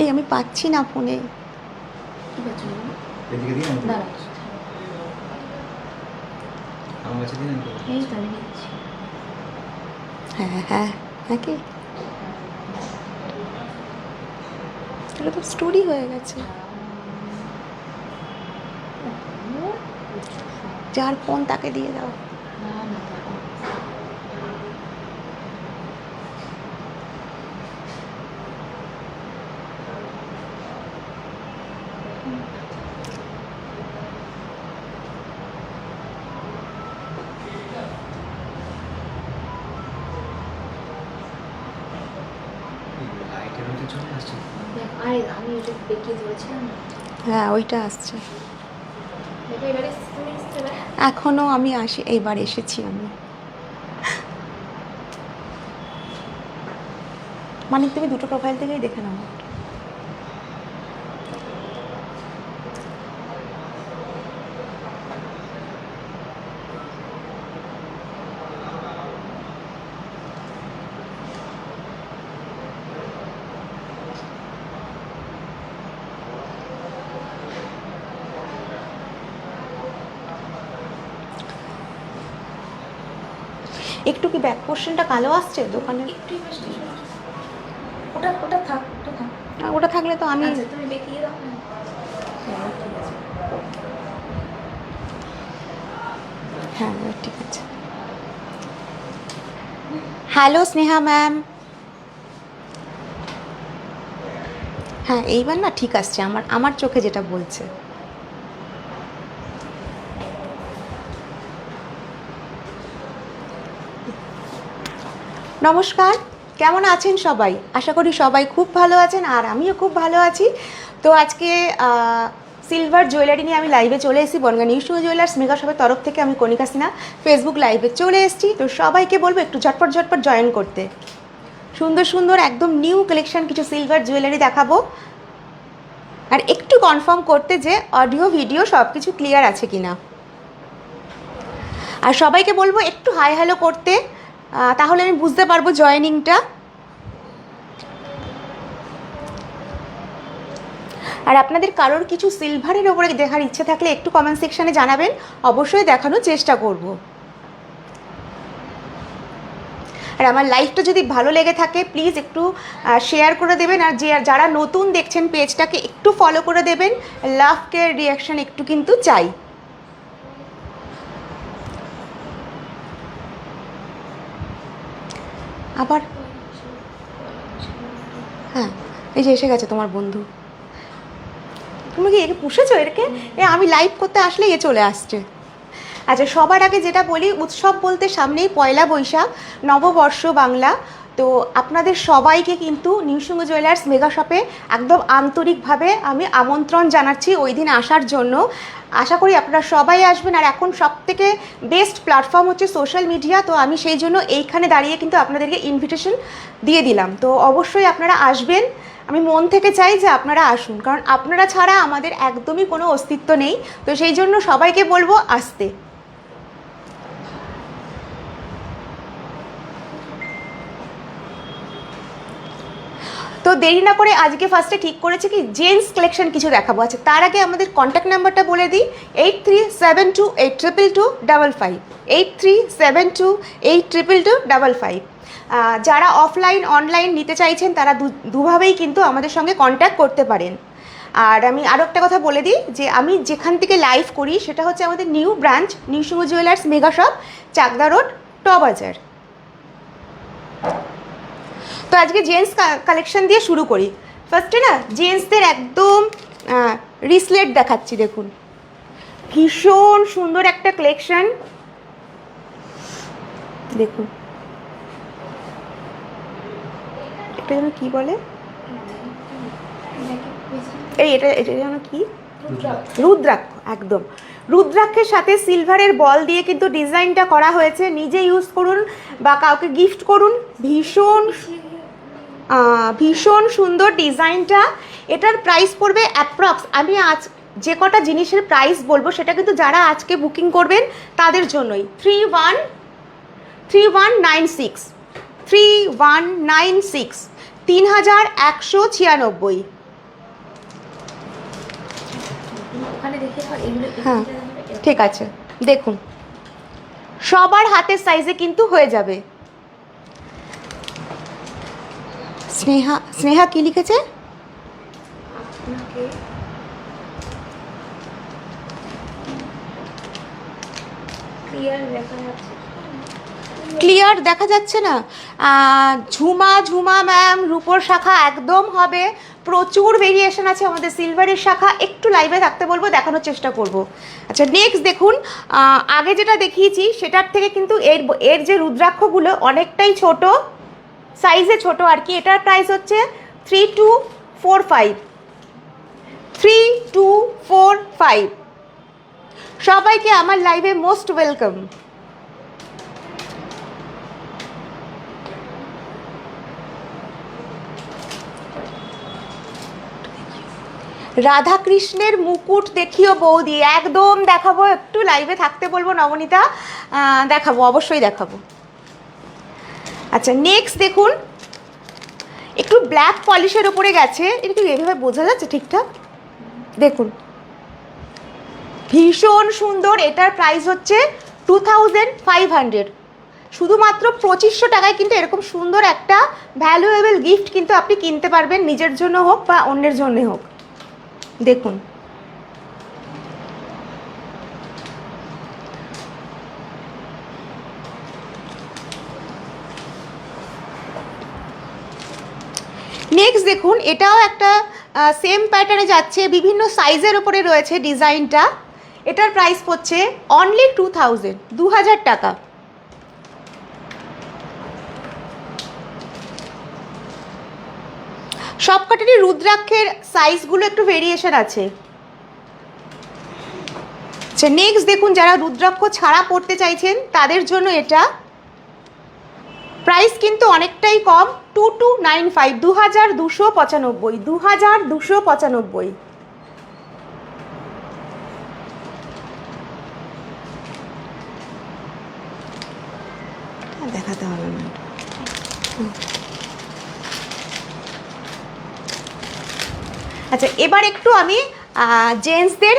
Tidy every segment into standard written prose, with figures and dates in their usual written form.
এই আমি পাচ্ছি না ফোনে। হ্যাঁ হ্যাঁ নাকি এটা তো স্টোরি হয়ে গেছে। যার ফোন তাকে দিয়ে দাও। হ্যাঁ ওইটা আসছে এখনো। আমি এইবার এসেছি আমি। মানে তুমি দুটো প্রোফাইল থেকেই দেখে নাও। একটু কি ব্যাক পোর্শনটা কালো আসছে দোকানে? ওটা থাকলে তো আমি হ্যাঁ ঠিক আছে। Hello Sneha ma'am. হ্যাঁ এইবার না ঠিক আসছে আমার চোখে যেটা বলছে। নমস্কার, কেমন আছেন সবাই? আশা করি সবাই খুব ভালো আছেন আর আমিও খুব ভালো আছি। তো আজকে সিলভার জুয়েলারি নিয়ে আমি লাইভে চলে এসেছি। বনগাঁ নিউ জুয়েলার্স মেগা শপের তরফ থেকে আমি কণিকা সিনহা ফেসবুক লাইভে চলে এসেছি। তো সবাইকে বলবো একটু ঝটপট জয়েন করতে। সুন্দর সুন্দর একদম নিউ কালেকশন কিছু সিলভার জুয়েলারি দেখাবো, আর একটু কনফার্ম করতে যে অডিও ভিডিও সব কিছু ক্লিয়ার আছে কিনা। আর সবাইকে বলবো একটু হাই হ্যালো করতে, তাহলে আমি বুঝতে পারবো জয়েনিংটা। আর আপনাদের কারোর কিছু সিলভারের ওপরে দেখার ইচ্ছে থাকলে একটু কমেন্ট সেকশানে জানাবেন, অবশ্যই দেখানোর চেষ্টা করব। আর আমার লাইভটা যদি ভালো লেগে থাকে প্লিজ একটু শেয়ার করে দেবেন, আর যারা নতুন দেখছেন পেজটাকে একটু ফলো করে দেবেন। লাভ কেয়ার রিয়াকশান একটু কিন্তু চাই। আবার হ্যাঁ এই যে এসে গেছে তোমার বন্ধু। তুমি কি একে পুষেছো? এরকে আমি লাইভ করতে আসলে এ চলে আসছে। আচ্ছা সবার আগে যেটা বলি, উৎসব বলতে সামনেই পয়লা বৈশাখ, নববর্ষ বাংলা। তো আপনাদের সবাইকে কিন্তু নিউ জুয়েলার্স মেগা শপে একদম আন্তরিকভাবে আমি আমন্ত্রণ জানাচ্ছি ওই দিন আসার জন্য। আশা করি আপনারা সবাই আসবেন। আর এখন সবথেকে বেস্ট প্ল্যাটফর্ম হচ্ছে সোশ্যাল মিডিয়া, তো আমি সেই জন্য এইখানে দাঁড়িয়ে কিন্তু আপনাদেরকে ইনভিটেশন দিয়ে দিলাম। তো অবশ্যই আপনারা আসবেন, আমি মন থেকে চাই যে আপনারা আসুন, কারণ আপনারা ছাড়া আমাদের একদমই কোনো অস্তিত্ব নেই। তো সেই জন্য সবাইকে বলবো আসতে। তো দেরি না করে আজকে ফার্স্টে ঠিক করেছি কি জেন্টস কালেকশন কিছু দেখাবো। আছে তার আগে আমাদের কন্ট্যাক্ট নাম্বারটা বলে দিই, 8372822255, 8372822255। যারা অফলাইন অনলাইন নিতে চাইছেন তারা দুভাবেই কিন্তু আমাদের সঙ্গে কন্ট্যাক্ট করতে পারেন। আর আমি আরও একটা কথা বলে দিই যে আমি যেখান থেকে লাইভ করি সেটা হচ্ছে আমাদের new branch new jewellers mega shop, Chakdah road, ট বাজার। তো আজকে জেন্টস কালেকশন দিয়ে শুরু করি। ফার্স্টে না জেন্টসদের একদম রিসলেট দেখাচ্ছি, দেখুন ভীষণ সুন্দর একটা কালেকশন। দেখুন এটা যেন কি বলে, এটা যেন কি, রুদ্রাক্ষ। একদম রুদ্রাক্ষের সাথে সিলভারের বল দিয়ে কিন্তু ডিজাইনটা করা হয়েছে। নিজে ইউজ করুন বা কাউকে গিফট করুন, ভীষণ সুন্দর ডিজাইনটা। এটার প্রাইস পড়বে অ্যাপ্রক্স, আমি যে কটা জিনিসের প্রাইস বলবো সেটা কিন্তু যারা আজকে বুকিং করবেন তাদের জন্যই। 3196 3196 3196। হ্যাঁ ঠিক আছে, দেখুন সবার হাতের সাইজে কিন্তু হয়ে যাবে। স্নেহা, স্নেহা কি লিখেছে? ক্লিয়ার দেখা যাচ্ছে না? ঝুমা ম্যাম রূপোর শাখা একদম হবে, প্রচুর ভেরিয়েশন আছে আমাদের সিলভারের শাখা। একটু লাইভে থাকতে বলবো, দেখানোর চেষ্টা করব। আচ্ছা নেক্সট দেখুন, আগে যেটা দেখিয়েছি সেটার থেকে কিন্তু এর যে রুদ্রাক্ষগুলো অনেকটাই ছোট সাইজে, ছোট আর কি। এটার প্রাইস হচ্ছে 3245 3245। সবাইকে আমার লাইভে মোস্ট ওয়েলকাম। রাধা কৃষ্ণের মুকুট দেখিও বৌদি, একদম দেখাবো, একটু লাইভে থাকতে বলবো নবনীতা, দেখাবো, অবশ্যই দেখাবো। আচ্ছা নেক্সট দেখুন, একটু ব্ল্যাক পলিশের উপরে গেছে, এটা কি এভাবে বোঝা যাচ্ছে ঠিকঠাক? দেখুন ভীষণ সুন্দর। এটার প্রাইস হচ্ছে 2500। শুধুমাত্র 2500 টাকায় কিন্তু এরকম সুন্দর একটা ভ্যালুয়েবল গিফট কিন্তু আপনি কিনতে পারবেন, নিজের জন্য হোক বা অন্যের জন্য হোক। দেখুন নেক্সট দেখুন, এটাও একটা সেম প্যাটার্নে যাচ্ছে, বিভিন্ন সাইজের উপরে রয়েছে ডিজাইনটা। এটার প্রাইস হচ্ছে অনলি 2000 টাকা। সবকটারই রুদ্রাক্ষের সাইজগুলো একটু ভেরিয়েশন আছে। আচ্ছা নেক্সট দেখুন, যারা রুদ্রাক্ষ ছাড়া পড়তে চাইছেন তাদের জন্য এটা প্রাইস কিন্তু অনেকটাই কম, 2295 2295 2295। দেখাতে হবে না। আচ্ছা এবার একটু আমি জেন্টসদের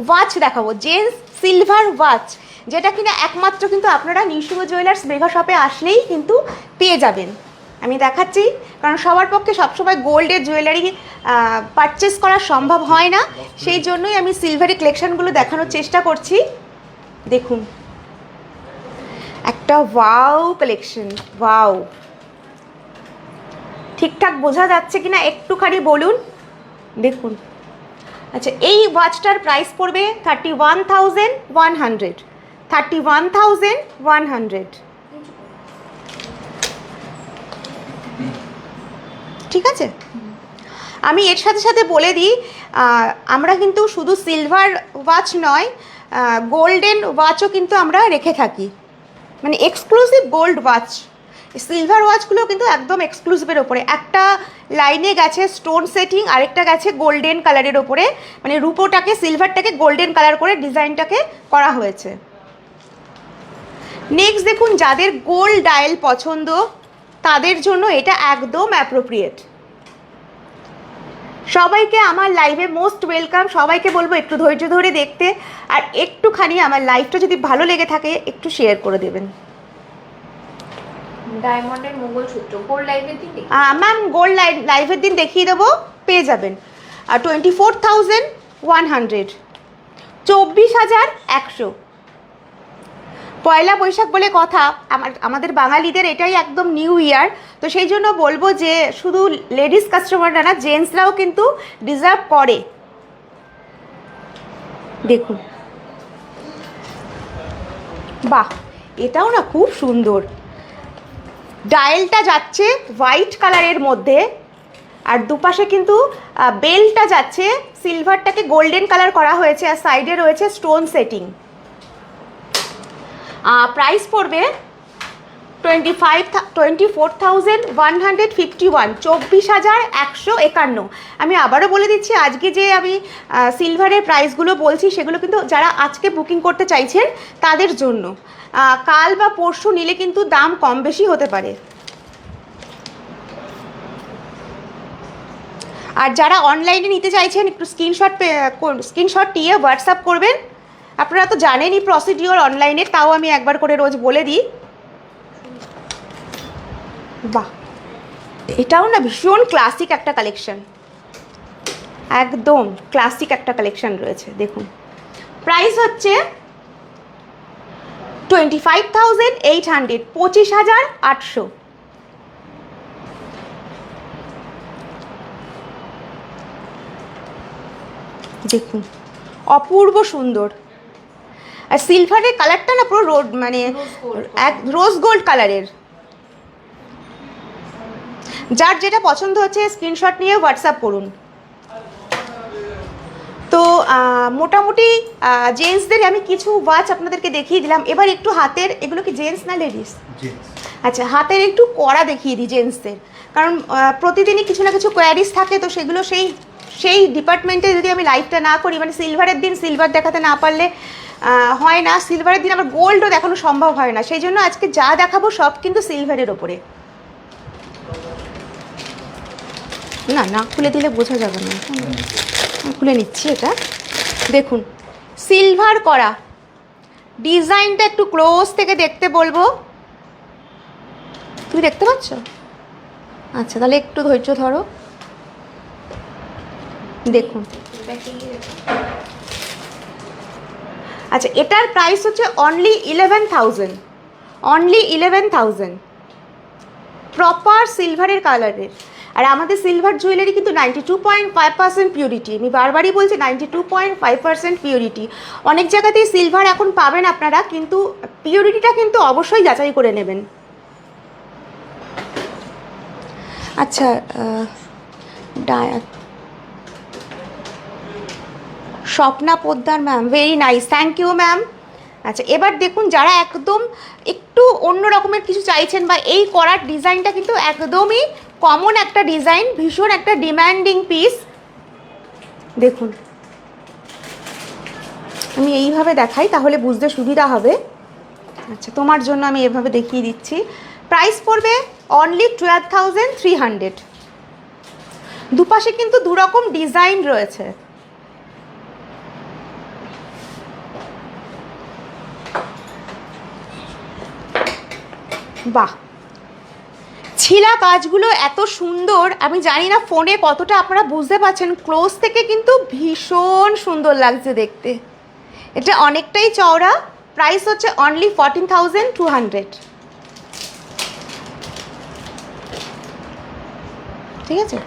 ওয়াচ দেখাবো, জেন্টস সিলভার ওয়াচ, যেটা কিনা একমাত্র কিন্তু আপনারা নিশুভ জুয়েলার্স মেগা শপে আসলেই কিন্তু পেয়ে যাবেন। আমি দেখাচ্ছি, কারণ সবার পক্ষে সবসময় গোল্ডের জুয়েলারি পারচেস করা সম্ভব হয় না, সেই জন্যই আমি সিলভারি কালেকশানগুলো দেখানোর চেষ্টা করছি। দেখুন একটা ওয়াও কালেকশন, ওয়াও, ঠিকঠাক বোঝা যাচ্ছে কিনা একটুখানি বলুন। দেখুন আচ্ছা এই ওয়াচটার প্রাইস পড়বে 31,100 31,100। ঠিক আছে, আমি এর সাথে সাথে বলে দিই, আমরা কিন্তু শুধু সিলভার ওয়াচ নয়, গোল্ডেন ওয়াচও কিন্তু আমরা রেখে থাকি, মানে এক্সক্লুসিভ গোল্ড ওয়াচ। সিলভার ওয়াচগুলো কিন্তু একদম এক্সক্লুসিভের ওপরে, একটা লাইনে গেছে স্টোন সেটিং, আরেকটা গেছে গোল্ডেন কালারের ওপরে, মানে রূপোটাকে সিলভারটাকে গোল্ডেন কালার করে ডিজাইনটাকে করা হয়েছে। নেক্সট দেখুন, যাদের গোল্ড ডায়াল পছন্দ তাদের জন্য এটা একদম অ্যাপ্রোপ্রিয়েট। সবাইকে আমার লাইভে মোস্ট ওয়েলকাম। সবাইকে বলবো একটু ধৈর্য ধরে দেখতে, আর একটুখানি আমার লাইভটা যদি ভালো লেগে থাকে একটু শেয়ার করে দেবেন। ডায়মন্ডের মঙ্গলসূত্র গোল্ড লাইভের দিন ম্যাম গোল্ড লাইভের দিন দেখিয়ে দেবো, পেয়ে যাবেন। আর 24,100 24,100। পয়লা বৈশাখ বলে কথা, আমাদের বাঙালিদের এটাই একদম নিউ ইয়ার, তো সেই জন্য বলবো যে শুধু লেডিস কাস্টমাররা না, জেন্টসরাও কিন্তু ডিজার্ভ করে। দেখুন বাহ, এটাও না খুব সুন্দর। ডায়ালটা যাচ্ছে হোয়াইট কালারের মধ্যে, আর দুপাশে কিন্তু বেলটা যাচ্ছে সিলভারটাকে গোল্ডেন কালার করা হয়েছে, আর সাইডে রয়েছে স্টোন সেটিং। প্রাইস পড়বে 24,151, 24,151। আমি আবারও বলে দিচ্ছি, আজকে যে আমি সিলভারের প্রাইসগুলো বলছি সেগুলো কিন্তু যারা আজকে বুকিং করতে চাইছেন তাদের জন্য। কাল বা পরশু নিলে কিন্তু দাম কম বেশি হতে পারে। আর যারা অনলাইনে নিতে চাইছেন একটু স্ক্রিনশট নিয়ে হোয়াটসঅ্যাপ করবেন। আপনারা তো জানেনই প্রসিডিওর অনলাইনে, তাও আমি একবার করে রোজ বলে দিই। বাহ, এটাও না ভীষণ ক্লাসিক একটা কালেকশন, একদম ক্লাসিক একটা কালেকশন রয়েছে। দেখুন প্রাইস হচ্ছে 25,800, 25,800। দেখুন অপূর্ব সুন্দর। আর সিলভারের কালারটা না পুরো মানে এক রোজ গোল্ড কালারের। যার যেটা পছন্দ হচ্ছে স্ক্রিনশট নিয়ে হোয়াটসঅ্যাপ করুন। তো মোটামুটি জেন্টসদের আমি কিছু ওয়াচ আপনাদেরকে দেখিয়ে দিলাম। এবার একটু হাতের, এগুলো কি জেন্টস না লেডিস? আচ্ছা, হাতের একটু কড়া দেখিয়ে দিই জেন্টসদের, কারণ প্রতিদিনই কিছু না কিছু কোয়ারিজ থাকে, তো সেগুলো সেই ডিপার্টমেন্টে যদি আমি লাইভটা না করি, মানে সিলভারের দিন সিলভার দেখাতে না পারলে হয় না, সিলভারের দিন আবার গোল্ডও দেখানো সম্ভব হয় না, সেই জন্য আজকে যা দেখাবো সব কিন্তু সিলভারের ওপরে। না না খুলে দিলে বোঝা যাবে না, খুলে নিচ্ছি। এটা দেখুন সিলভার করা, ডিজাইনটা একটু ক্লোজ থেকে দেখতে বলবো। তুমি দেখতে পাচ্ছ? আচ্ছা তাহলে একটু ধৈর্য ধরো। দেখুন, আচ্ছা এটার প্রাইস হচ্ছে অনলি 11,000, অনলি 11,000, প্রপার সিলভারের কালারের। আর আমাদের সিলভার জুয়েলারি কিন্তু 92.5% পিউরিটি। আমি বারবারই বলছি 92.5% পিউরিটি। অনেক জায়গাতেই সিলভার এখন পাবেন আপনারা, কিন্তু পিউরিটিটা কিন্তু অবশ্যই যাচাই করে নেবেন। আচ্ছা Swapna Poddar ma'am, very nice, thank you ma'am. আচ্ছা এবার দেখুন, যারা একদম একটু অন্য রকমের কিছু চাইছেন, বা এই করার ডিজাইনটা কিন্তু একদমই কমন একটা ডিজাইন, ভীষণ একটা ডিম্যান্ডিং পিস। দেখুন আমি এইভাবে দেখাই তাহলে বুঝতে সুবিধা হবে। আচ্ছা তোমার জন্য আমি এভাবে দেখিয়ে দিচ্ছি। প্রাইস পড়বে অনলি 12,300। দুপাশে কিন্তু দুরকম ডিজাইন রয়েছে। বাহ, ছিলা কাজগুলো এত সুন্দর, আমি জানি না ফোনে কতটা আপনারা বুঝতে পারছেন, ক্লোজ থেকে কিন্তু ভীষণ সুন্দর লাগছে দেখতে। এটা অনেকটাই চওড়া। প্রাইস হচ্ছে অনলি 14,200। ঠিক আছে,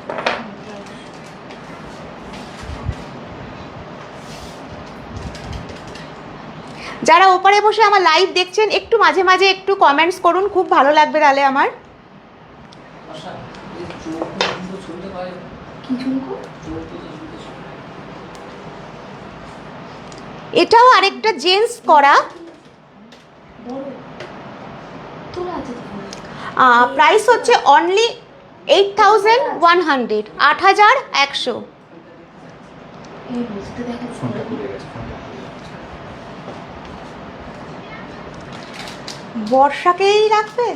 যারা ওপারে বসে আমার লাইভ দেখছেন একটু মাঝে মাঝে একটু কমেন্টস করুন, খুব ভালো লাগবে তাহলে আমার। এটাও আরেকটা জেন্টস করা। প্রাইস হচ্ছে অনলি 8,100, 8,100। বর্ষাকেই রাখবে?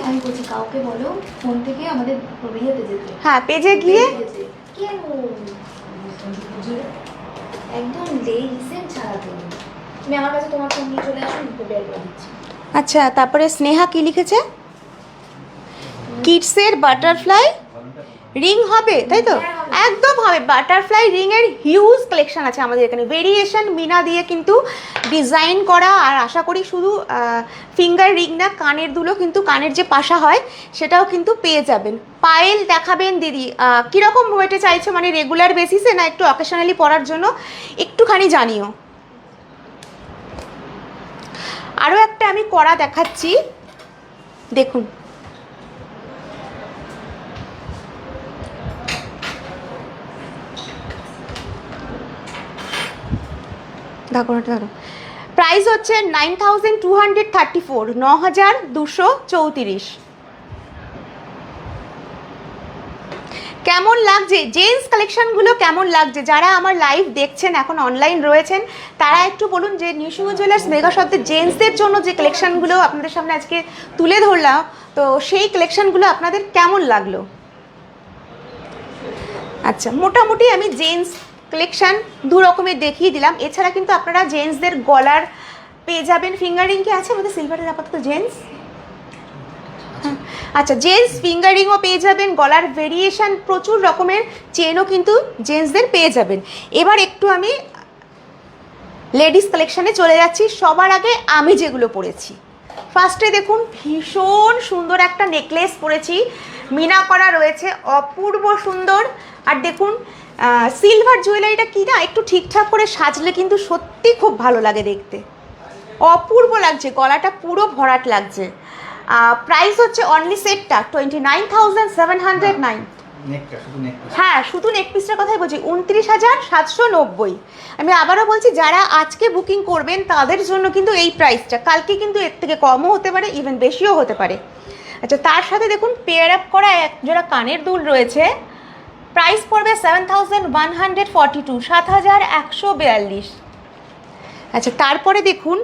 আমি বলছি কাউকে বলো ফোন থেকে আমাদের ইয়েতে যেতে। হ্যাঁ পেজে গিয়ে কেন একদম রিসেন্ট ছাড়াতে তুমি আমার কাছে তোমার ফোন নিয়ে চলে আসো, তো বের করে দিচ্ছি। আচ্ছা তারপরে স্নেহা কি লিখেছে? কিডসের বাটারফ্লাই রিং হবে, তাই তো? একদম হবে, বাটারফ্লাই রিংয়ের হিউজ কালেকশন আছে আমাদের এখানে। ভেরিয়েশন মিনা দিয়ে কিন্তু ডিজাইন করা, আর আশা করি শুধু ফিঙ্গার রিং না, কানের দুলো কিন্তু, কানের যে পাশা হয় সেটাও কিন্তু পেয়ে যাবেন। পায়েল দেখাবেন দিদি, কীরকম ওয়েটে চাইছো, মানে রেগুলার বেসিসে না একটু অকেশনালি পরার জন্য, একটুখানি জানিও। আরও একটা আমি করা দেখাচ্ছি, দেখুন প্রাইস প্রাইস হচ্ছে 9234, 9234। কেমন লাগছে জেন্টস কালেকশনগুলো, কেমন লাগছে? যারা আমার লাইভ দেখছেন এখন অনলাইন রয়েছেন তারা একটু বলুন যে নিউসিংহ জুয়েলার্স মেগা শপের জেন্টসদের জন্য যে কালেকশনগুলো আপনাদের সামনে আজকে তুলে ধরলাম, তো সেই কালেকশনগুলো আপনাদের কেমন লাগলো? আচ্ছা, মোটামুটি আমি জেন্টস কালেকশন দু রকমের দেখিয়ে দিলাম। এছাড়া কিন্তু আপনারা জেন্টসদের গলার পেয়ে যাবেন। ফিঙ্গারিং কি আছে আমাদের সিলভারের আপাতত জেন্টস? আচ্ছা, জেন্টস ফিঙ্গারিংও পেয়ে যাবেন, গলার ভেরিয়েশন প্রচুর রকমের চেনও কিন্তু জেন্টসদের পেয়ে যাবেন। এবার একটু আমি লেডিস কালেকশানে চলে যাচ্ছি। সবার আগে আমি যেগুলো পরেছি, ফার্স্টে দেখুন ভীষণ সুন্দর একটা নেকলেস পরেছি, মিনা করা রয়েছে, অপূর্ব সুন্দর। আর দেখুন সিলভার জুয়েলারিটা কি না একটু ঠিকঠাক করে সাজলে কিন্তু সত্যি খুব ভালো লাগে দেখতে, অপূর্ব লাগছে, গলাটা পুরো ভরাট লাগছে। প্রাইস হচ্ছে অনলি সেটটা 29,709। হ্যাঁ, শুধু নেক পিসটার কথাই বলছি, 29,790। আমি আবারও বলছি যারা আজকে বুকিং করবেন তাদের জন্য কিন্তু এই প্রাইসটা, কালকে কিন্তু এর থেকে কমও হতে পারে, ইভেন বেশিও হতে পারে। আচ্ছা, তার সাথে দেখুন পেয়ার আপ করা এক জোড়া কানের দুল রয়েছে, প্রাইস পড়বে 7,142, 7,142। আচ্ছা, তারপরে দেখুন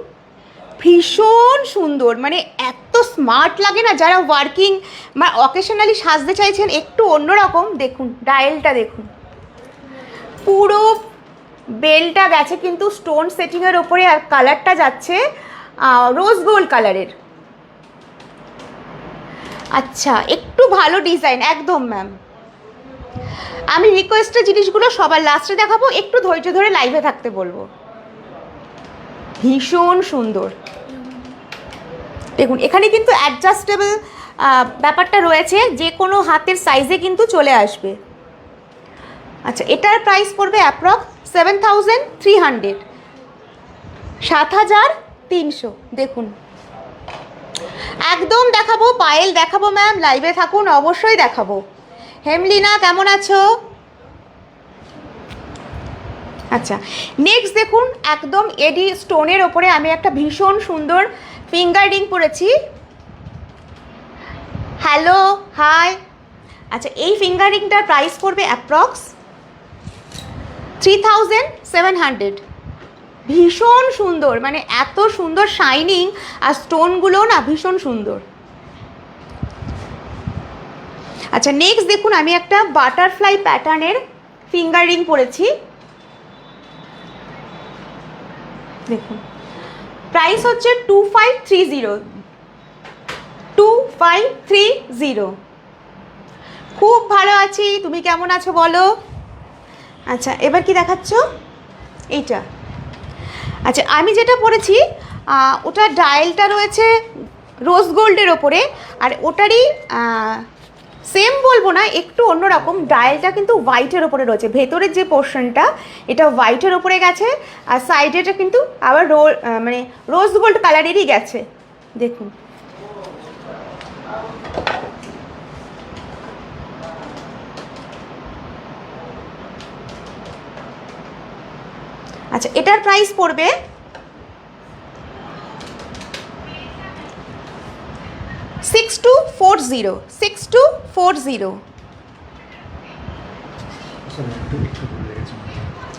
ভীষণ সুন্দর, মানে এত স্মার্ট লাগে না যারা ওয়ার্কিং বা অকেশনালি সাজতে চাইছেন একটু অন্যরকম। দেখুন ডায়ালটা দেখুন, পুরো বেলটা গেছে কিন্তু স্টোন সেটিংয়ের ওপরে, আর কালারটা যাচ্ছে রোজ গোল্ড কালারের। আচ্ছা, একটু ভালো ডিজাইন একদম ম্যাম। আমি রিকোয়েস্টের জিনিসগুলো সবার লাস্টে দেখাবো, একটু ধৈর্য ধরে লাইভে থাকতে বলবো। ভীষণ সুন্দর দেখুন, এখানে কিন্তু অ্যাডজাস্টেবল ব্যাপারটা রয়েছে, যে কোনো হাতের সাইজে কিন্তু চলে আসবে। আচ্ছা, এটার প্রাইস পড়বে অ্যাপ্রক্স 7,300, 7,300। দেখুন একদম দেখাবো, পায়েল দেখাবো ম্যাম, লাইভে থাকুন, অবশ্যই দেখাবো। হেমলিনা কেমন আছো? আচ্ছা, নেক্সট দেখুন একদম এডি স্টোনের ওপরে আমি একটা ভীষণ সুন্দর ফিঙ্গার রিং পরেছি। Hello, hi. আচ্ছা, এই ফিঙ্গার রিংটার প্রাইস পড়বে অ্যাপ্রক্স 3,700। ভীষণ সুন্দর, মানে এত সুন্দর শাইনিং, আর স্টোনগুলো না ভীষণ সুন্দর। আচ্ছা, নেক্সট দেখুন আমি একটা বাটারফ্লাই প্যাটার্নের ফিঙ্গার রিং পরেছি। দেখুন প্রাইস হচ্ছে 2,530, 2,530। খুব ভালো আছি, তুমি কেমন আছো বলো? আচ্ছা, এবার কি দেখাচ্ছ? এইটা। আচ্ছা, আমি যেটা পরেছি ওটা ডায়ালটা রয়েছে রোজ গোল্ডের ওপরে, আর ওটারই সেম বলবো না, একটু অন্যরকম। ডায়ালটা কিন্তু হোয়াইটের ওপরে রয়েছে, ভেতরের যে পোর্শনটা এটা হোয়াইটের ওপরে গেছে, আর সাইডেটা কিন্তু আবার মানে রোজ গোল্ড কালারেরই গেছে। দেখুন আচ্ছা, এটার প্রাইস পড়বে 6,240, 6,240।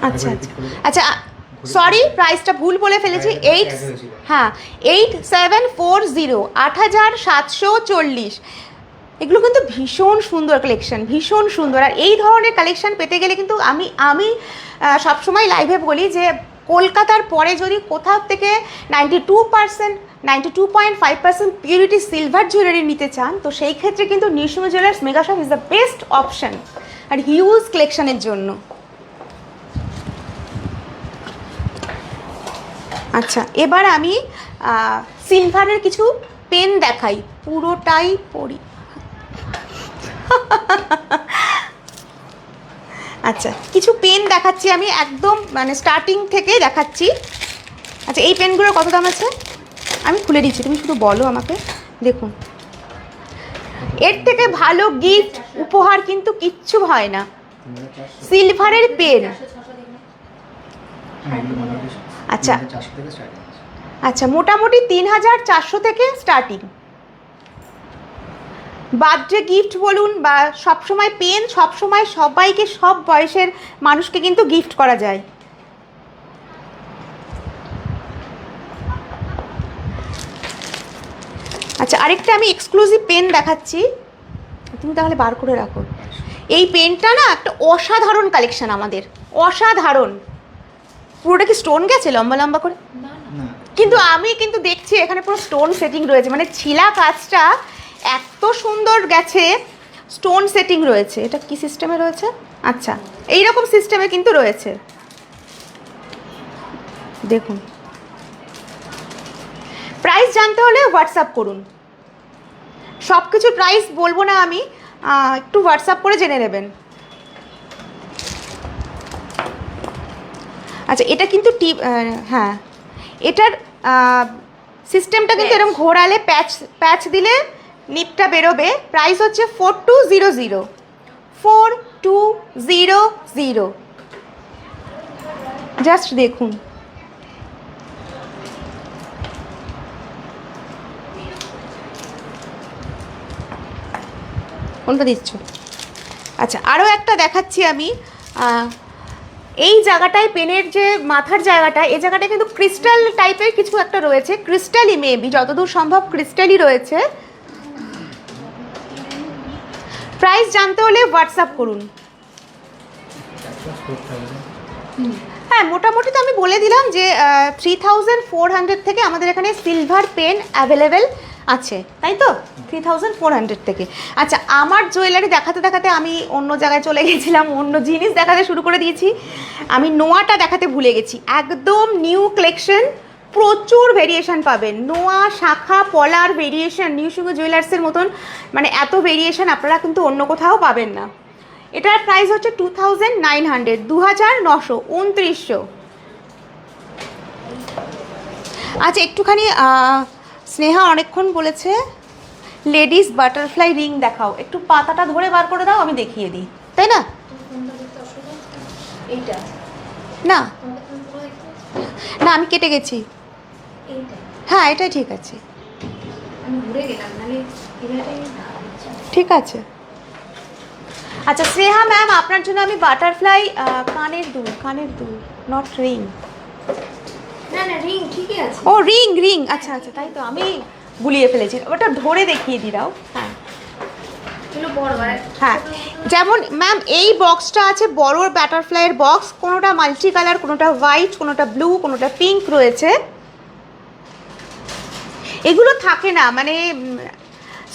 আচ্ছা আচ্ছা, সরি প্রাইসটা ভুল বলে ফেলেছি। 8,740, 8,740। এগুলো কিন্তু ভীষণ সুন্দর কালেকশন, ভীষণ সুন্দর। আর এই ধরনের কালেকশন পেতে গেলে কিন্তু আমি সবসময় লাইভে বলি যে কলকাতার পরে যদি কোথাও থেকে 92%, 92.5% পিউরিটি সিলভার জুয়েলারি নিতে চান, তো সেই ক্ষেত্রে কিন্তু নিউসিংহ jewellers mega shop is the best option, আর হিউজ কালেকশনের জন্য। আচ্ছা, এবার আমি সিলভারের কিছু পেন দেখাই, পুরোটাই পরি। আচ্ছা, কিছু পেন দেখাচ্ছি আমি, একদম মানে স্টার্টিং থেকে দেখাচ্ছি। আচ্ছা, এই পেনগুলোর কত দাম আছে আমি খুলে দিচ্ছি, তুমি শুধু বলো আমাকে। দেখুন, এর থেকে ভালো গিফট উপহার কিন্তু কিচ্ছু হয় না। সিলভারের পেন। আচ্ছা, আচ্ছা, মোটামুটি 3,400 থেকে স্টার্টিং। বার্থডে গিফট বলুন বা সবসময় পেন, সবসময় সবাইকে, সব বয়সের মানুষকে কিন্তু গিফট করা যায়। আচ্ছা, আরেকটা আমি এক্সক্লুসিভ পেন দেখাচ্ছি, তুমি তাহলে বার করে রাখো। এই পেনটা না একটা অসাধারণ কালেকশন আমাদের, অসাধারণ। পুরোটা কি স্টোন গেছে লম্বা লম্বা করে? কিন্তু আমি কিন্তু দেখছি এখানে পুরো স্টোন সেটিং রয়েছে, মানে ছিলা কাজটা এত সুন্দর গেছে, স্টোন সেটিং রয়েছে। এটা কি সিস্টেমে রয়েছে? আচ্ছা, এইরকম সিস্টেমে কিন্তু রয়েছে, দেখুন। প্রাইস জানতে হলে হোয়াটসঅ্যাপ করুন, সব কিছু প্রাইস বলবো না আমি, একটু হোয়াটসঅ্যাপ করে জেনে নেবেন। আচ্ছা, এটা কিন্তু হ্যাঁ, এটার সিস্টেমটা কিন্তু এরকম ঘোরালে প্যাচ দিলে নিপটা বেরোবে। প্রাইস হচ্ছে 4200, 4200। জাস্ট দেখুন, কোনটা দিচ্ছ? আচ্ছা, আরও একটা দেখাচ্ছি আমি। এই জায়গাটায় পেনের যে মাথার জায়গাটা, এই জায়গাটায় কিন্তু ক্রিস্টাল টাইপের কিছু একটা রয়েছে, ক্রিস্টালই মেবি, যতদূর সম্ভব ক্রিস্টালই রয়েছে। প্রাইস জানতে হলে হোয়াটসঅ্যাপ করুন। হ্যাঁ, মোটামুটি তো আমি বলে দিলাম যে 3400 থেকে আমাদের এখানে সিলভার পেন অ্যাভেলেবেল আছে, তাই তো? 3400 থেকে। আচ্ছা, আমার জুয়েলারি দেখাতে দেখাতে আমি অন্য জায়গায় চলে গেছিলাম, অন্য জিনিস দেখাতে শুরু করে দিয়েছি। আমি নোয়াটা দেখাতে ভুলে গেছি, একদম নিউ কালেকশন, প্রচুর ভেরিয়েশন পাবেন। নোয়া, শাখা, পলার ভেরিয়েশন নিউ সুগো জুয়েলার্সের মতন, মানে এত ভেরিয়েশন আপনারা কিন্তু অন্য কোথাও পাবেন না। এটার প্রাইস হচ্ছে 2900, 2900, 2900। আচ্ছা, একটুখানি স্নেহা অনেকক্ষণ বলেছে লেডিস বাটারফ্লাই রিং দেখাও, একটু পাতাটা ধরে বার করে দাও, আমি দেখিয়ে দিই, তাই না? না না, আমি কেটে গেছি। হ্যাঁ, এটাই ঠিক আছে, ঠিক আছে। আচ্ছা স্নেহা ম্যাম, আপনার জন্য আমি বাটারফ্লাই কানের দুল, নট রিং। না না, রিং ঠিকই আছে। ও রিং, রিং, আচ্ছা আচ্ছা, তাই তো, আমি গুলিয়ে ফেলেছি, ওটা ধরে দেখিয়ে দি দাও। হ্যাঁ হ্যাঁ, যেমন ম্যাম এই বক্সটা আছে বড় বাটারফ্লাইয়ের বক্স, কোনোটা মাল্টি কালার, কোনোটা হোয়াইট, কোনোটা ব্লু, কোনোটা পিঙ্ক রয়েছে। এগুলো থাকে না, মানে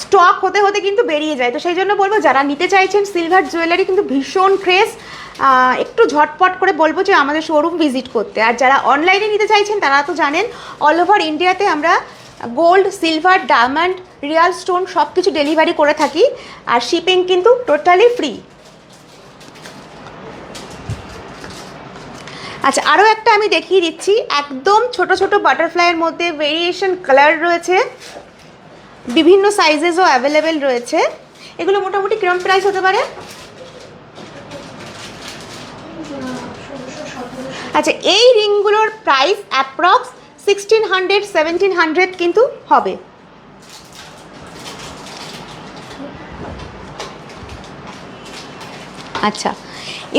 স্টক হতে হতে কিন্তু বেরিয়ে যায়, তো সেই জন্য বলবো যারা নিতে চাইছেন সিলভার জুয়েলারি কিন্তু ভীষণ ক্রেজ, একটু ঝটপট করে বলবো যে আমাদের শোরুম ভিজিট করতে। আর যারা অনলাইনে নিতে চাইছেন তারা তো জানেন অল ওভার ইন্ডিয়াতে আমরা gold, silver, diamond, Real stone সব কিছু ডেলিভারি করে থাকি, আর শিপিং কিন্তু টোটালি ফ্রি। আচ্ছা, আরও একটা আমি দেখিয়ে দিচ্ছি, একদম ছোট ছোট বাটারফ্লাইয়ের মধ্যে ভেরিয়েশন কালার রয়েছে, বিভিন্ন সাইজেসও অ্যাভেলেবেল রয়েছে। এগুলো মোটামুটি কিরম প্রাইস হতে পারে? আচ্ছা, এই রিংগুলোর প্রাইস অ্যাপ্রক্স 1600, 1700 কিন্তু হবে। আচ্ছা,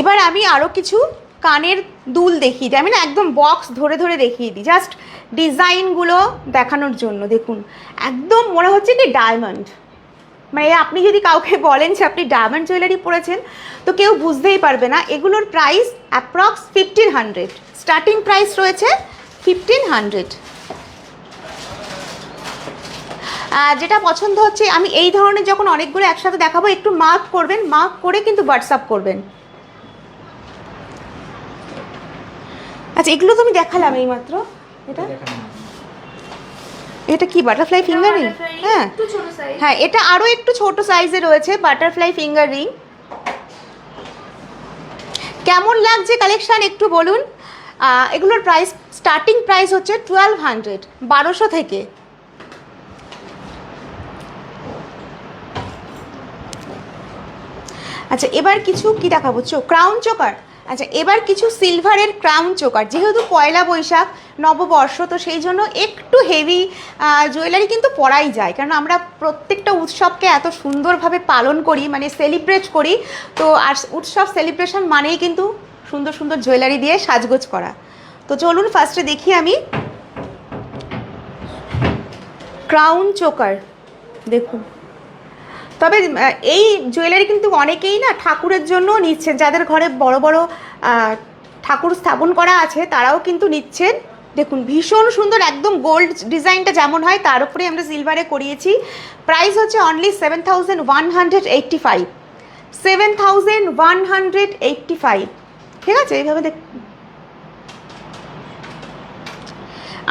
এবার আমি আরও কিছু কানের দুল দেখিয়ে দিই, আমি না একদম বক্স ধরে ধরে দেখিয়ে দিই, জাস্ট ডিজাইনগুলো দেখানোর জন্য। দেখুন, একদম মনে হচ্ছে কি ডায়মন্ড, মানে আপনি যদি কাউকে বলেন যে আপনি ডায়মন্ড জুয়েলারি পরেছেন তো কেউ বুঝতেই পারবে না। এগুলোর প্রাইস অ্যাপ্রক্স 1500, স্টার্টিং প্রাইস রয়েছে 1500। যেটা পছন্দ হচ্ছে, আমি এই ধরনের যখন অনেকগুলো একসাথে দেখাবো একটু মার্ক করবেন, মার্ক করে কিন্তু হোয়াটসঅ্যাপ করবেন। আচ্ছা, এগুলো তো আমি দেখালাম এইমাত্র। এটা কি বাটারফ্লাই ফিঙ্গার রিং? হ্যাঁ হ্যাঁ, এটা আরও একটু ছোট সাইজে রয়েছে বাটারফ্লাই ফিঙ্গার রিং। কেমন লাগছে কালেকশান একটু বলুন। এগুলোর প্রাইস, স্টার্টিং প্রাইস হচ্ছে 1200, 1200 থেকে। আচ্ছা, এবার কিছু কি দেখাবো, ক্রাউন চোকার। আচ্ছা, এবার কিছু সিলভারের ক্রাউন চোকার, যেহেতু পয়লা বৈশাখ নববর্ষ, তো সেই জন্য একটু হেভি জুয়েলারি কিন্তু পরাই যায়, কারণ আমরা প্রত্যেকটা উৎসবকে এত সুন্দরভাবে পালন করি, মানে সেলিব্রেট করি। তো আর উৎসব সেলিব্রেশন মানেই কিন্তু সুন্দর সুন্দর জুয়েলারি দিয়ে সাজগোজ করা। তো চলুন ফার্স্টে দেখি আমি ক্রাউন চোকার। দেখুন, তবে এই জুয়েলারি কিন্তু অনেকেই না ঠাকুরের জন্য নিচ্ছেন, যাদের ঘরে বড় বড় ঠাকুর স্থাপন করা আছে তারাও কিন্তু নিচ্ছেন। দেখুন ভীষণ সুন্দর, একদম গোল্ড ডিজাইনটা যেমন হয় তার উপরে আমরা সিলভারে করিয়েছি। প্রাইস হচ্ছে অনলি 7,185, 7,185। ঠিক আছে, এইভাবে দেখ।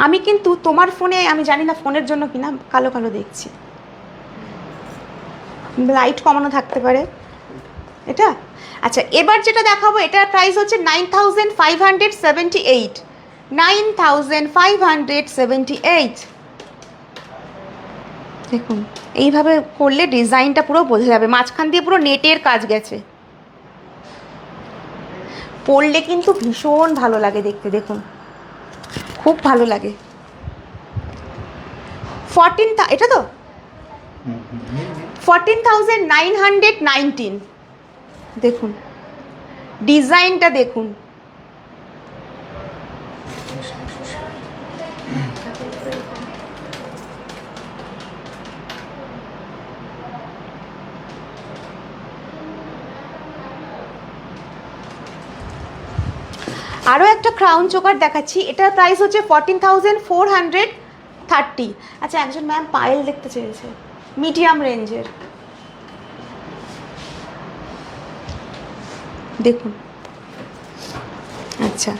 আমি কিন্তু তোমার ফোনে, আমি জানি না ফোনের জন্য কিনা, কালো কালো দেখছি, লাইট কমানো থাকতে পারে এটা। আচ্ছা, এবার যেটা দেখাবো এটার প্রাইস হচ্ছে 9,578, 9,578। দেখুন এইভাবে করলে ডিজাইনটা পুরো বোঝা যাবে, মাঝখান দিয়ে পুরো নেটের কাজ গেছে, পরলে কিন্তু ভীষণ ভালো লাগে দেখতে। দেখুন খুব ভালো লাগে। 14, এটা তো 14,919। দেখুন ডিজাইনটা দেখুন, আরও একটা ক্রাউন চোকার দেখাচ্ছি, এটার প্রাইস হচ্ছে 14,430। আচ্ছা, একজন ম্যাম পায়েল দেখতে চেয়েছে মিডিয়াম রেঞ্জের, দেখুন। আচ্ছা,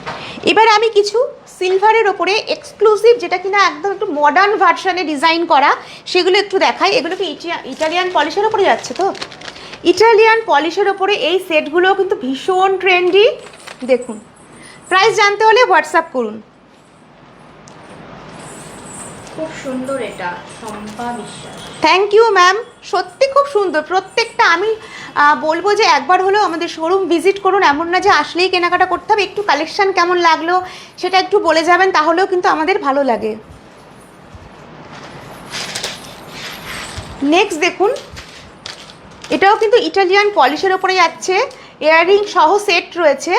এবার আমি কিছু সিলভারের ওপরে এক্সক্লুসিভ, যেটা কিনা একদম একটু মডার্ন ভার্সনে ডিজাইন করা, সেগুলো একটু দেখাই। এগুলো কি ইটালিয়ান পলিশের ওপরে যাচ্ছে তো, ইটালিয়ান পলিশের ওপরে এই সেটগুলো কিন্তু ভীষণ ট্রেন্ডি। দেখুন, প্রাইস জানতে হলে হোয়াটসঅ্যাপ করুন। খুব সুন্দর এটা, শম্পা বিশ্বাস। থ্যাংক ইউ ম্যাম, সত্যি খুব সুন্দর প্রত্যেকটা। আমি বলবো যে একবার হলেও আমাদের শোরুম ভিজিট করুন, এমন না যে আসলেই কেনাকাটা করতে হবে, একটু কালেকশন কেমন লাগলো সেটা একটু বলে যাবেন, তাহলেও কিন্তু আমাদের ভালো লাগে। নেক্সট দেখুন, এটাও কিন্তু ইটালিয়ান পলিশের ওপরে যাচ্ছে, ইয়াররিং সহ সেট রয়েছে।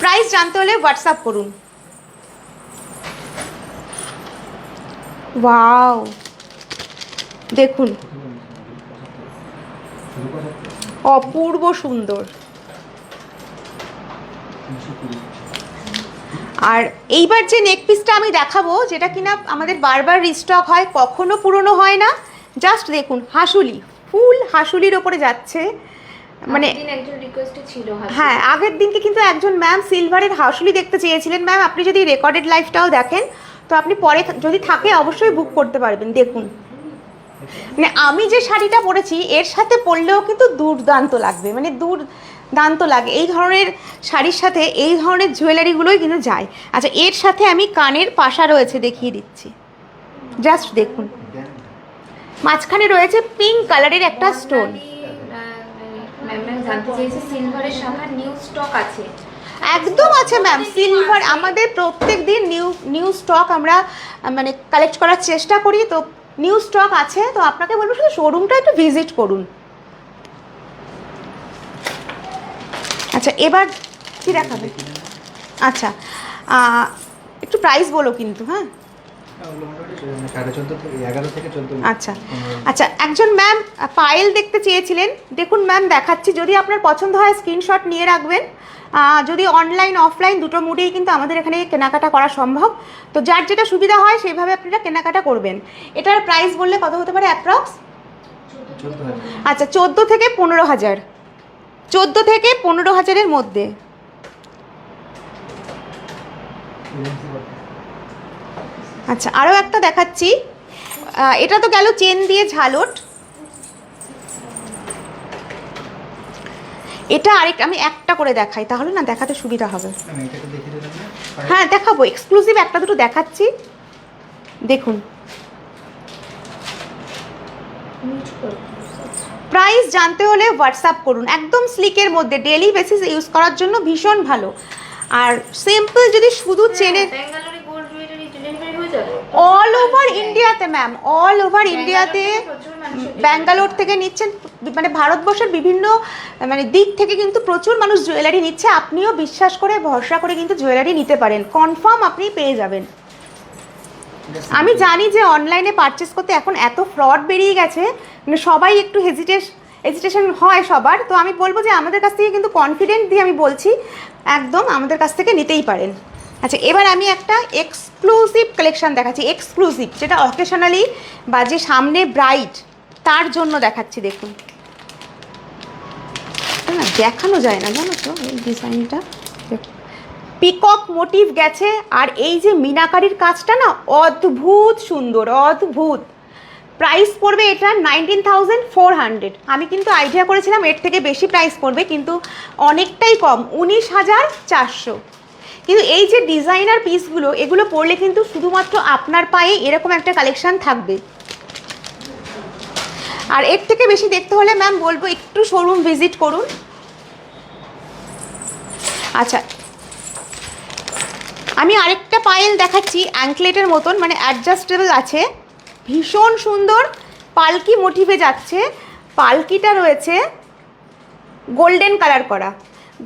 প্রাইস জানতে হলে হোয়াটসঅ্যাপ করুন। ওয়াও, দেখুন অপূর্ব সুন্দর। আর এইবার যে নেক পিসটা আমি দেখাবো, যেটা কিনা আমাদের বারবার রিস্টক হয়, কখনো পুরনো হয় না, জাস্ট দেখুন হাসুলি, ফুল হাসুলির ওপরে যাচ্ছে। মানে একজন রিকোয়েস্টে ছিল, হ্যাঁ, আগের দিনকে কিন্তু একজন ম্যাম সিলভারের হাসুলি দেখতে চেয়েছিলেন। ম্যাম আপনি যদি রেকর্ডেড লাইভটাও দেখেন, তো আপনি পরে যদি থাকে অবশ্যই বুক করতে পারবেন। দেখুন, মানে আমি যে শাড়িটা পরেছি এর সাথে পরলেও কিন্তু দুর্দান্ত লাগবে, মানে দুর্দান্ত লাগে। এই ধরনের শাড়ির সাথে এই ধরনের জুয়েলারিগুলোই কিন্তু যায়। আচ্ছা, এর সাথে আমি কানের পাশা রয়েছে, দেখিয়ে দিচ্ছি, জাস্ট দেখুন। মাঝখানে রয়েছে পিঙ্ক কালারের একটা স্টোন। ম্যাম জানতে চেয়েছে সিলভারের সামনে নিউ স্টক আছে। একদম আছে ম্যাম, সিলভার আমাদের প্রত্যেক দিন নিউ স্টক আমরা মানে কালেক্ট করার চেষ্টা করি, তো নিউ স্টক আছে। তো আপনাকে বলবো শুধু শোরুমটা একটু ভিজিট করুন। আচ্ছা, এবার কি দেখাবে? আচ্ছা, একটু প্রাইস বলো কিন্তু। হ্যাঁ, আচ্ছা আচ্ছা, একজন ম্যাম পায়েল দেখতে চেয়েছিলেন। দেখুন ম্যাম দেখাচ্ছি, যদি আপনার পছন্দ হয় স্ক্রিনশট নিয়ে রাখবেন। যদি অনলাইন অফলাইন দুটো মোডেই কিন্তু আমাদের এখানে কেনাকাটা করা সম্ভব, তো যার যেটা সুবিধা হয় সেইভাবে আপনারা কেনাকাটা করবেন। এটার প্রাইস বললে কত হতে পারে অ্যাপ্রক্স? আচ্ছা, 14 থেকে 15,000, 14 থেকে 15,000-এর মধ্যে। আচ্ছা, আরও একটা দেখাচ্ছি, এটা তো গেল চেন দিয়ে ঝালট। এটা আরেকটা আমি একটা করে দেখাই, তাহলে না দেখাতে সুবিধা হবে। হ্যাঁ দেখাবো, এক্সক্লুসিভ একটা দুটো দেখাচ্ছি। দেখুন প্রাইস জানতে হলে হোয়াটসঅ্যাপ করুন। একদম স্লিকের মধ্যে ডেলি বেসিস ইউজ করার জন্য ভীষণ ভালো। আর সিম্পল যদি শুধু চেনে ব্যাঙ্গালোরে গোল্ড জুয়েলারি ডেলিভারি হয়ে যাবে অল ওভার ইন্ডিয়াতে ম্যাম, অল ওভার ইন্ডিয়াতে। ব্যাঙ্গালোর থেকে নিচ্ছেন, মানে ভারতবর্ষের বিভিন্ন মানে দিক থেকে কিন্তু প্রচুর মানুষ জুয়েলারি নিচ্ছে। আপনিও বিশ্বাস করে ভরসা করে কিন্তু জুয়েলারি নিতে পারেন, কনফার্ম আপনি পেয়ে যাবেন। আমি জানি যে অনলাইনে পারচেস করতে এখন এত ফ্রড বেরিয়ে গেছে, মানে সবাই একটু হেজিটেশন হয় সবার। তো আমি বলবো যে আমাদের কাছ থেকে কিন্তু কনফিডেন্ট দিয়ে আমি বলছি, একদম আমাদের কাছ থেকে নিতেই পারেন। আচ্ছা, এবার আমি একটা এক্সক্লুসিভ কালেকশান দেখাচ্ছি, এক্সক্লুসিভ, যেটা অকেশনালি বা যে সামনে ব্রাইড তার জন্য দেখাচ্ছি। দেখুন না, দেখানো যায় না জানো তো এই ডিজাইনটা। পিকক মোটিভ গেছে, আর এই যে মিনাকারির কাজটা না অদ্ভুত সুন্দর, অদ্ভুত। প্রাইস পড়বে এটা 19,400। আমি কিন্তু আইডিয়া করেছিলাম এর থেকে বেশি প্রাইস পড়বে, কিন্তু অনেকটাই কম, 19,400। কিন্তু এই যে ডিজাইনার পিসগুলো, এগুলো পরলে কিন্তু শুধুমাত্র আপনার পায়ে এরকম একটা কালেকশান থাকবে। আর এর থেকে বেশি দেখতে হলে ম্যাম বলবো একটু শোরুম ভিজিট করুন। আচ্ছা, আমি আরেকটা পায়েল দেখাচ্ছি অ্যাঙ্কলেটের মতন, মানে অ্যাডজাস্টেবল আছে, ভীষণ সুন্দর, পালকি মোটিভে যাচ্ছে। পালকিটা রয়েছে গোল্ডেন কালার করা,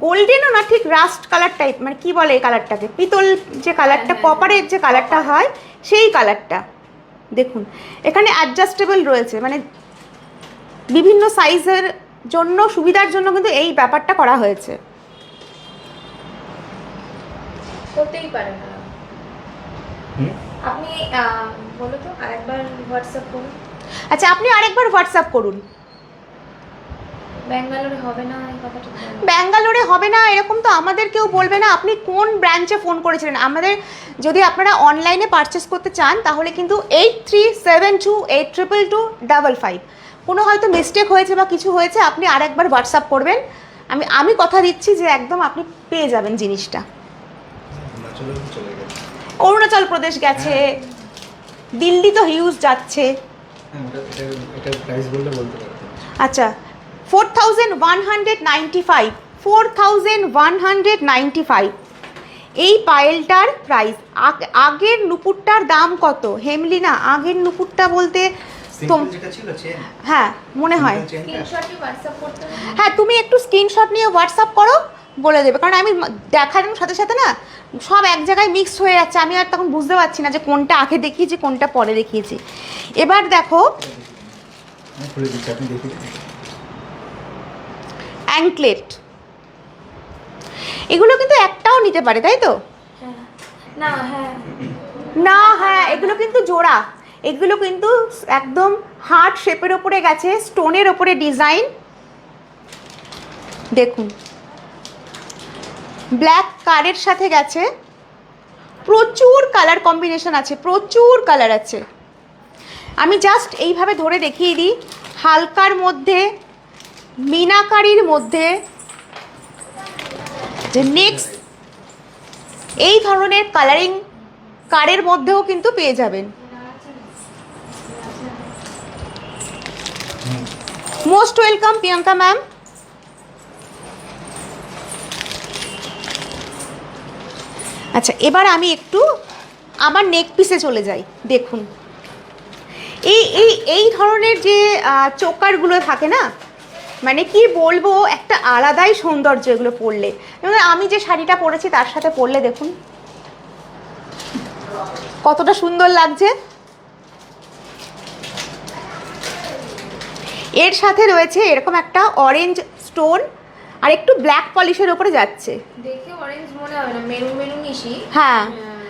গোল্ডেনও না ঠিক রাস্ট কালার টাইপ, মানে কি বলে এই কালারটাকে, পিতল যে কালারটা, কপারের যে কালারটা হয় সেই কালারটা। দেখুন এখানে অ্যাডজাস্টেবল রয়েছে, মানে বিভিন্ন সাইজের জন্য সুবিধার জন্য কিন্তু এই ব্যাপারটা করা হয়েছে। করতেই পারে না আপনি, বলো তো আরেকবার হোয়াটসঅ্যাপ করুন। আচ্ছা, আপনি আরেকবার হোয়াটসঅ্যাপ করুন। ব্যাঙ্গালোরে হবে না এই কথাটা? ব্যাঙ্গালোরে হবে না এরকম তো আমাদের কেউ বলবে না। আপনি কোন ব্রাঞ্চে ফোন করেছিলেন আমাদের? যদি আপনারা অনলাইনে পারচেস করতে চান তাহলে কিন্তু 8372222555। কোনো হয়তো মিস্টেক হয়েছে বা কিছু হয়েছে, আপনি আরেকবার হোয়াটসঅ্যাপ করবেন। আমি কথা দিচ্ছি যে একদম আপনি পেয়ে যাবেন জিনিসটা। অরুণাচল প্রদেশ গেছে, দিল্লি তো হিউজ যাচ্ছে। আচ্ছা, 4,195, 4,195 এই পায়েলটার প্রাইস। আগের নুপুরটার দাম কত হেমলিনা? আগের নুপুরটা বলতে হ্যাঁ মনে হয়, হ্যাঁ তুমি একটু স্ক্রিনশট নিয়ে হোয়াটসঅ্যাপ করো, বলে দেবে। কারণ আমি দেখানোর সাথে সাথে না সব এক জায়গায় মিক্স হয়ে যাচ্ছে, আমি আর তখন বুঝতে পারছি না যে কোনটা আগে দেখিয়েছি কোনটা পরে দেখিয়েছি। এবার দেখো অ্যাঙ্কলেট, এগুলো কিন্তু একটাও নিতে পারে, তাই তো? না হ্যাঁ না হ্যাঁ, এগুলো কিন্তু জোড়া, এগুলো কিন্তু একদম হার্ট শেপের ওপরে গেছে, স্টোনের ওপরে ডিজাইন। দেখুন ব্ল্যাক কারের সাথে গেছে, প্রচুর কালার কম্বিনেশন আছে, প্রচুর কালার আছে। আমি জাস্ট এইভাবে ধরে দেখিয়ে দিই, হালকার মধ্যে, মিনাকারির মধ্যে, যে নেক্সট এই ধরনের কালারিং কারের মধ্যেও কিন্তু পেয়ে যাবেন। Most welcome Priyanka ma'am. আচ্ছা, এবার আমি একটু আমার নেক পিসে চলে যাই। দেখুন এই এই এই ধরনের যে চোকারগুলো থাকে না, মানে কি বলবো, একটা আলাদাই সৌন্দর্য এগুলো পরলে। এবং আমি যে শাড়িটা পরেছি তার সাথে পরলে দেখুন কতটা সুন্দর লাগছে। এর সাথে রয়েছে এরকম একটা অরেঞ্জ স্টোন, আর একটু ব্ল্যাক পলিশের ওপরে যাচ্ছে। দেখে অরেঞ্জ মনে হয় না, মেরুন মেরুনিশই। হ্যাঁ,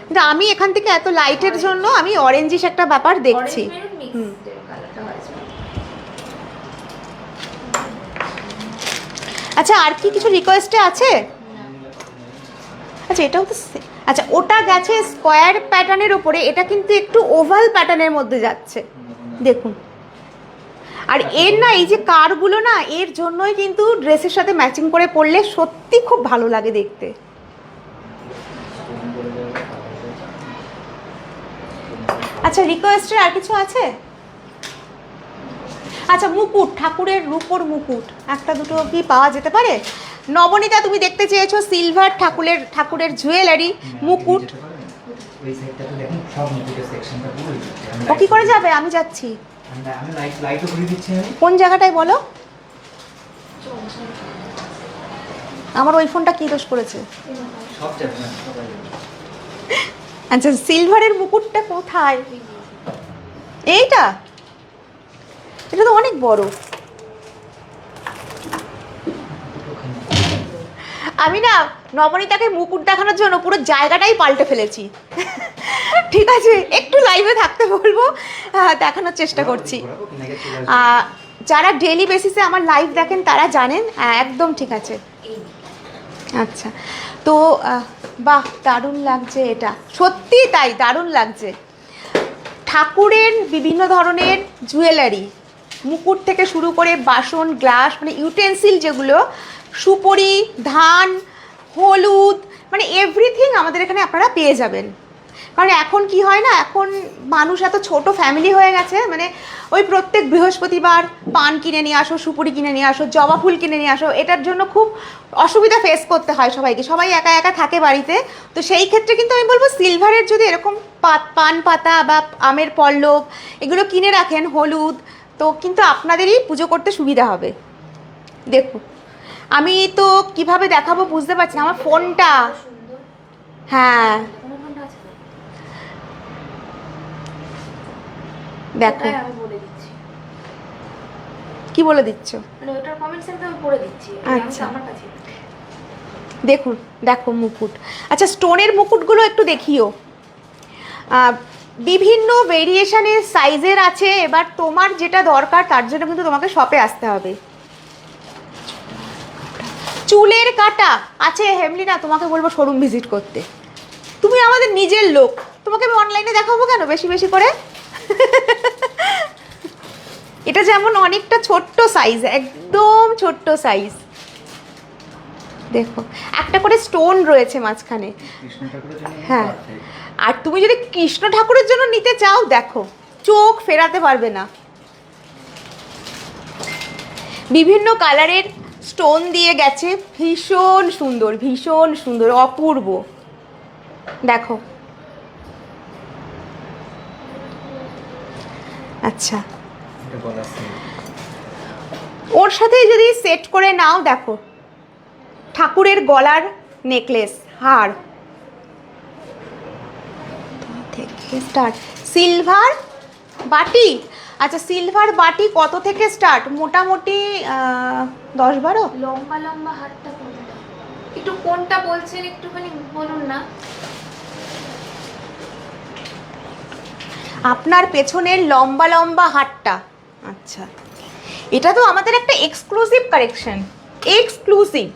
কিন্তু আমি এখান থেকে এত লাইটের জন্য আমি অরেঞ্জিশ একটা ব্যাপার দেখছি। আচ্ছা, আর কি কিছু রিকোয়েস্টে আছে? আচ্ছা, এটাও তো আচ্ছা, ওটা গেছে স্কোয়ার প্যাটার্নের ওপরে, এটা কিন্তু একটু ওভাল প্যাটার্নের মধ্যে যাচ্ছে। দেখুন, আর এর না এই যে কারগুলো না, এর জন্যই কিন্তু ড্রেসের সাথে ম্যাচিং করে পরলে সত্যি খুব ভালো লাগে দেখতে। আচ্ছা, রিকোয়েস্টের আর কিছু আছে? আচ্ছা মুকুট, ঠাকুরের রূপোর মুকুট একটা দুটো কি পাওয়া যেতে পারে? নবনীতা তুমি দেখতে চেয়েছো সিলভার ঠাকুরের জুয়েলারি মুকুট। ওই সাইডটাতে দেখুন সব মুকুটের সেকশনটা পুরো ও কি করে যাবে? আমি যাচ্ছি। আমি লাইটও করে দিচ্ছি আমি। কোন জায়গাটায় বলো? আমার ওই ফোনটা কি দোষ করেছে? সব যাবে না সবাই। আচ্ছা সিলভারের মুকুটটা কোথায়? এইটা? এটা তো অনেক বড়। আমি না নবনীতাকে মুকুট দেখানোর জন্য পুরো জায়গাটাই পাল্টে ফেলেছি। ঠিক আছে, একটু লাইভে থাকতে বলবো, দেখানোর চেষ্টা করছি। যারা ডেইলি বেসিসে আমার লাইভ দেখেন তারা জানেন। একদম ঠিক আছে। আচ্ছা তো বাহ, দারুণ লাগছে, এটা সত্যি তাই দারুণ লাগছে। ঠাকুরের বিভিন্ন ধরনের জুয়েলারি, মুকুট থেকে শুরু করে বাসন, গ্লাস, মানে ইউটেন্সিল যেগুলো, সুপরি, ধান, হলুদ, মানে এভরিথিং আমাদের এখানে আপনারা পেয়ে যাবেন। কারণ এখন কি হয় না, এখন মানুষ এত ছোট ফ্যামিলি হয়ে গেছে, মানে ওই প্রত্যেক বৃহস্পতিবার পান কিনে নিয়ে আসো, সুপুরি কিনে নিয়ে আসো, জবা ফুল কিনে নিয়ে আসো, এটার জন্য খুব অসুবিধা ফেস করতে হয় সবাইকে, সবাই একা একা থাকে বাড়িতে। তো সেই ক্ষেত্রে কিন্তু আমি বলবো সিলভারের যদি এরকম পান পাতা বা আমের পল্লব এগুলো কিনে রাখেন, হলুদ, তো কিন্তু আপনাদেরই পুজো করতে সুবিধা হবে। দেখুন আমি তো কিভাবে দেখাবো বুঝতে পারছি না, আমার ফোনটা, হ্যাঁ দেখো আমি বলে দিচ্ছি, কি বলে দিচ্ছ? মানে ওটার কমেন্ট সেকশনে আমি পড়ে দিচ্ছি। আচ্ছা। আমার কাছে দেখুন, দেখো মুকুট। আচ্ছা স্টোনের মুকুটগুলো একটু দেখিও, বিভিন্ন ভেরিয়েশনের সাইজের আছে। এবার তোমার যেটা দরকার তার জন্য কিন্তু তোমাকে শপে আসতে হবে। চুলের কাটা আছে হেমলিনা, তোমাকে বলবো শোরুম ভিজিট করতে। তুমি আমাদের নিজের লোক, তোমাকে আমি অনলাইনে দেখাবো কেন বেশি বেশি করে? এটা যেমন অনেকটা ছোট্ট সাইজ, একদম ছোট্ট সাইজ। দেখো একটা করে স্টোন রয়েছে মাঝখানে। কৃষ্ণ ঠাকুরের জন্য হ্যাঁ, perfect। আর তুমি যদি কৃষ্ণ ঠাকুরের জন্য নিতে চাও, দেখো চোখ ফেরাতে পারবে না। বিভিন্ন কালারের স্টোন দিয়ে গেছে, ভীষণ সুন্দর, ভীষণ সুন্দর, অপূর্ব। দেখো আচ্ছা, এটা বলা আছে। ওর সাথে যদি সেট করে নাও, দেখো ঠাকুরের গলার নেকলেস, হার থেকে স্টার্ট। সিলভার বাটি, আচ্ছা সিলভার বাটি কত থেকে স্টার্ট? মোটামুটি 10-12। লম্বা লম্বা হাতটা কোনটা, একটু কোনটা বলছেন একটুখানি বলুন না। আপনার পেছনের লম্বা লম্বা হাটটা, আচ্ছা এটা তো আমাদের একটা এক্সক্লুসিভ কালেকশন, এক্সক্লুসিভ।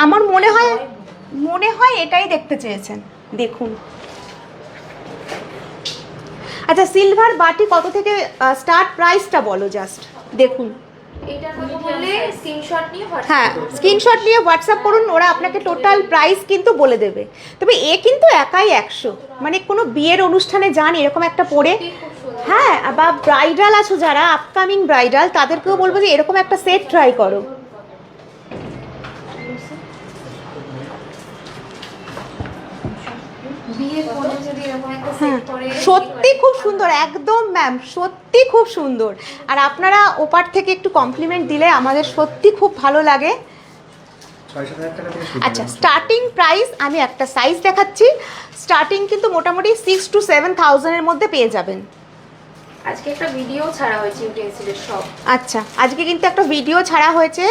আমার মনে হয় এটাই দেখতে চেয়েছেন। দেখুন আচ্ছা সিলভার বাটি কত থেকে স্টার্ট, প্রাইসটা বলো জাস্ট। দেখুন এইটার কথা বললে স্ক্রিনশট নিয়ে হ্যাঁ, স্ক্রিনশট নিয়ে হোয়াটসঅ্যাপ করুন, ওরা আপনাকে টোটাল প্রাইস কিন্তু বলে দেবে। তবে এ কিন্তু একাই 100, মানে কোনো বিয়ের অনুষ্ঠানে যান এরকম একটা পরে, হ্যাঁ, বা ব্রাইডাল আছো যারা, আপকামিং ব্রাইডাল, তাদেরকেও বলবো যে এরকম একটা সেট ট্রাই করো। বিয়ের পরে যদি এরকম একটা হ্যাঁ সেট করে, সত্যি খুব সুন্দর, একদম ম্যাম সত্যি খুব সুন্দর। আর আপনারা ওপার থেকে একটু কমপ্লিমেন্ট দিলে আমাদের সত্যি খুব ভালো লাগে। 6-7 টাকা থেকে শুরু। আচ্ছা স্টার্টিং প্রাইস আমি একটা সাইজ দেখাচ্ছি, স্টার্টিং কিন্তু মোটামুটি 6 to 7,000 এর মধ্যে পেয়ে যাবেন। আজকে একটা ভিডিও ছাড়া হয়েছে ইউটেন্সিলের সব। আচ্ছা আজকে কিন্তু একটা ভিডিও ছাড়া হয়েছে,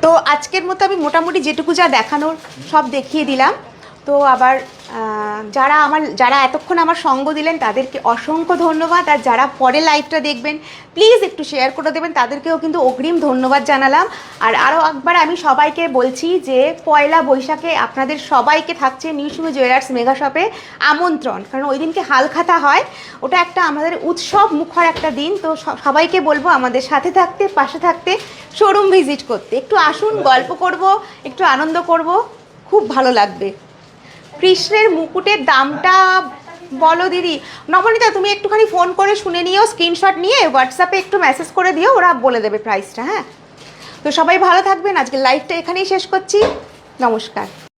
তো আজকের মতো আমি মোটামুটি যেটুকু যা দেখানোর সব দেখিয়ে দিলাম। তো আবার যারা এতক্ষণ আমার সঙ্গ দিলেন তাদেরকে অসংখ্য ধন্যবাদ। আর যারা পরে লাইভটা দেখবেন প্লিজ একটু শেয়ার করে দেবেন, তাদেরকেও কিন্তু অগ্রিম ধন্যবাদ জানালাম। আর আরও একবার আমি সবাইকে বলছি যে পয়লা বৈশাখে আপনাদের সবাইকে থাকছে নিউ সুমি জুয়েলার্স মেগা শপে আমন্ত্রণ, কারণ ওই দিনকে হালখাতা হয়, ওটা একটা আমাদের উৎসব মুখর একটা দিন। তো সবাইকে বলবো আমাদের সাথে থাকতে, পাশে থাকতে, শোরুম ভিজিট করতে। একটু আসুন, গল্প করব, একটু আনন্দ করব, খুব ভালো লাগবে। কৃষ্ণের মুকুটের দামটা বলো দিদি। নবনীতা তুমি একটুখানি ফোন করে শুনে নিও, স্ক্রিনশট নিয়ে হোয়াটসঅ্যাপে একটু মেসেজ করে দিও, ওরা বলে দেবে প্রাইসটা। হ্যাঁ, তো সবাই ভালো থাকবেন, আজকে লাইভটা এখানেই শেষ করছি। নমস্কার।